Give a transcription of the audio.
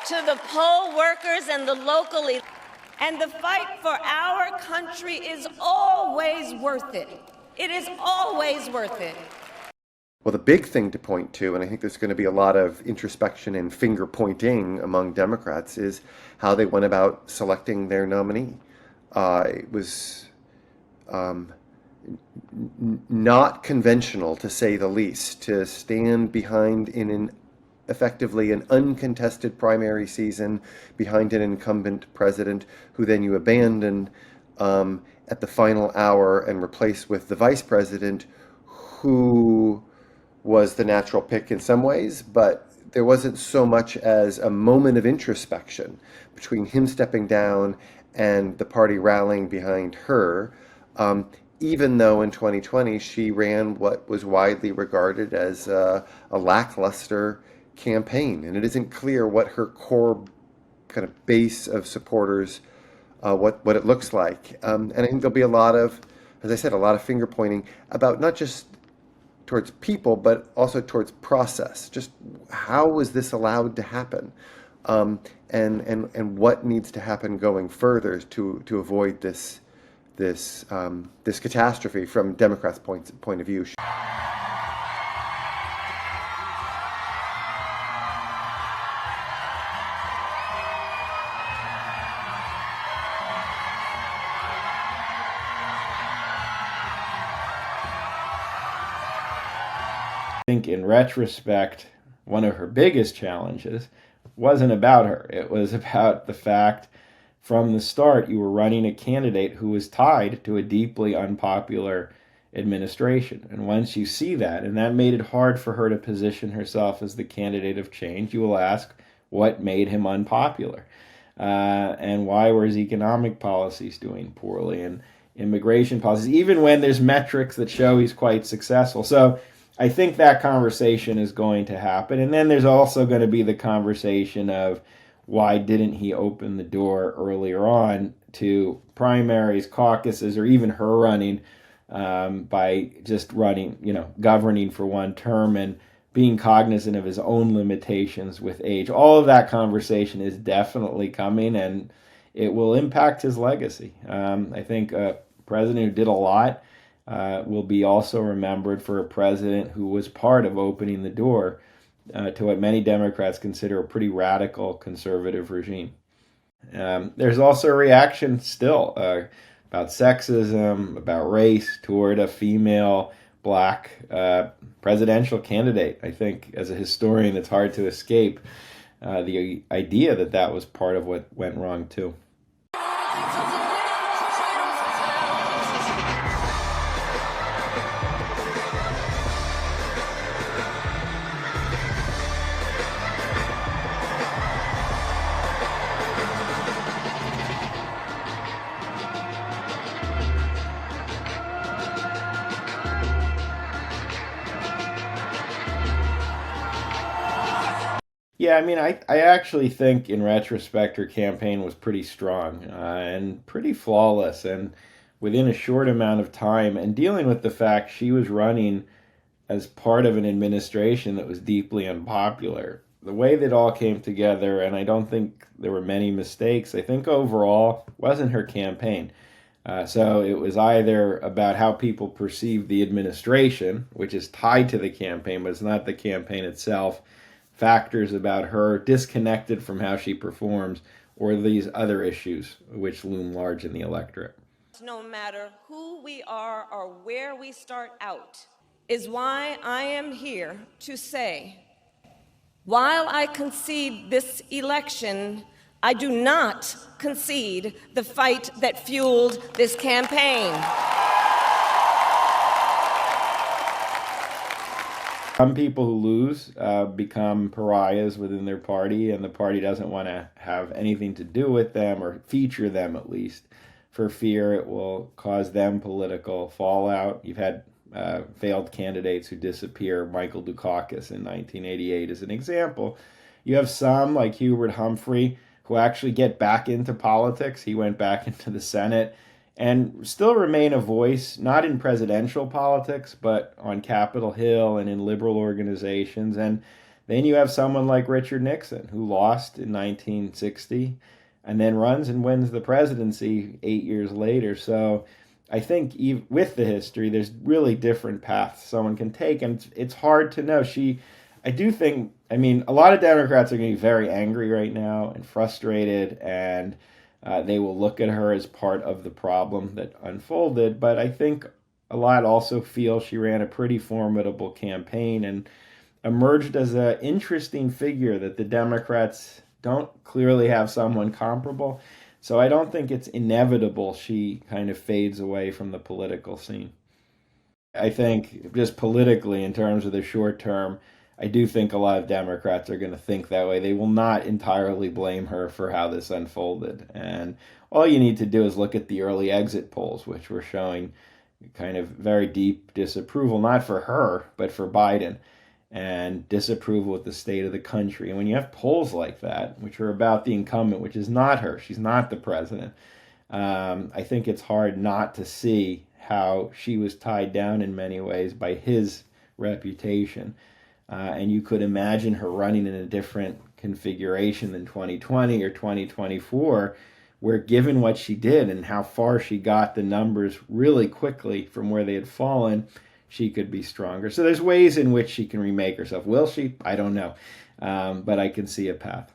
to the poll workers and the local elites. And the fight for our country is always worth it. It is always worth it. Well, the big thing to point to, and I think there's going to be a lot of introspection and finger pointing among Democrats, is how they went about selecting their nominee. It was not conventional, to say the least, to stand behind effectively an uncontested primary season behind an incumbent president who then you abandon at the final hour and replace with the vice president who was the natural pick in some ways, but there wasn't so much as a moment of introspection between him stepping down and the party rallying behind her, even though in 2020 she ran what was widely regarded as a lackluster campaign, and it isn't clear what her core kind of base of supporters, what it looks like. And I think there'll be a lot of, as I said, a lot of finger pointing about not just towards people, but also towards process. Just how was this allowed to happen, and what needs to happen going further to avoid this catastrophe from Democrats' point of view. I think in retrospect, one of her biggest challenges wasn't about her. It was about the fact from the start you were running a candidate who was tied to a deeply unpopular administration. And once you see that, and that made it hard for her to position herself as the candidate of change, you will ask what made him unpopular, and why were his economic policies doing poorly, and immigration policies, even when there's metrics that show he's quite successful. So I think that conversation is going to happen. And then there's also going to be the conversation of why didn't he open the door earlier on to primaries, caucuses, or even her running by just running, governing for one term and being cognizant of his own limitations with age. All of that conversation is definitely coming, and it will impact his legacy. I think a president who did a lot will be also remembered for a president who was part of opening the door to what many Democrats consider a pretty radical conservative regime. There's also a reaction still about sexism, about race toward a female black presidential candidate. I think as a historian, it's hard to escape the idea that that was part of what went wrong too. Yeah, I mean, I actually think in retrospect her campaign was pretty strong and pretty flawless, and within a short amount of time, and dealing with the fact she was running as part of an administration that was deeply unpopular. The way that all came together, and I don't think there were many mistakes, I think overall wasn't her campaign. So it was either about how people perceive the administration, which is tied to the campaign, but it's not the campaign itself, factors about her disconnected from how she performs, or these other issues which loom large in the electorate. No matter who we are or where we start out, is why I am here to say, while I concede this election, I do not concede the fight that fueled this campaign. Some people who lose become pariahs within their party, and the party doesn't want to have anything to do with them or feature them, at least, for fear it will cause them political fallout. You've had failed candidates who disappear. Michael Dukakis in 1988 is an example. You have some, like Hubert Humphrey, who actually get back into politics. He went back into the Senate and still remain a voice, not in presidential politics, but on Capitol Hill and in liberal organizations. And Then you have someone like Richard Nixon, who lost in 1960 and then runs and wins the presidency 8 years later. So I think with the history, there's really different paths someone can take, and it's hard to know. I do think, I mean, a lot of Democrats are going to be very angry right now and frustrated, and they will look at her as part of the problem that unfolded. But I think a lot also feel she ran a pretty formidable campaign and emerged as an interesting figure that the Democrats don't clearly have someone comparable. So I don't think it's inevitable she kind of fades away from the political scene. I think just politically, in terms of the short term, I do think a lot of Democrats are going to think that way. They will not entirely blame her for how this unfolded. And all you need to do is look at the early exit polls, which were showing kind of very deep disapproval, not for her, but for Biden, and disapproval with the state of the country. And when you have polls like that, which are about the incumbent, which is not her, she's not the president, I think it's hard not to see how she was tied down in many ways by his reputation. And you could imagine her running in a different configuration than 2020 or 2024, where given what she did and how far she got the numbers really quickly from where they had fallen, she could be stronger. So there's ways in which she can remake herself. Will she? I don't know. But I can see a path.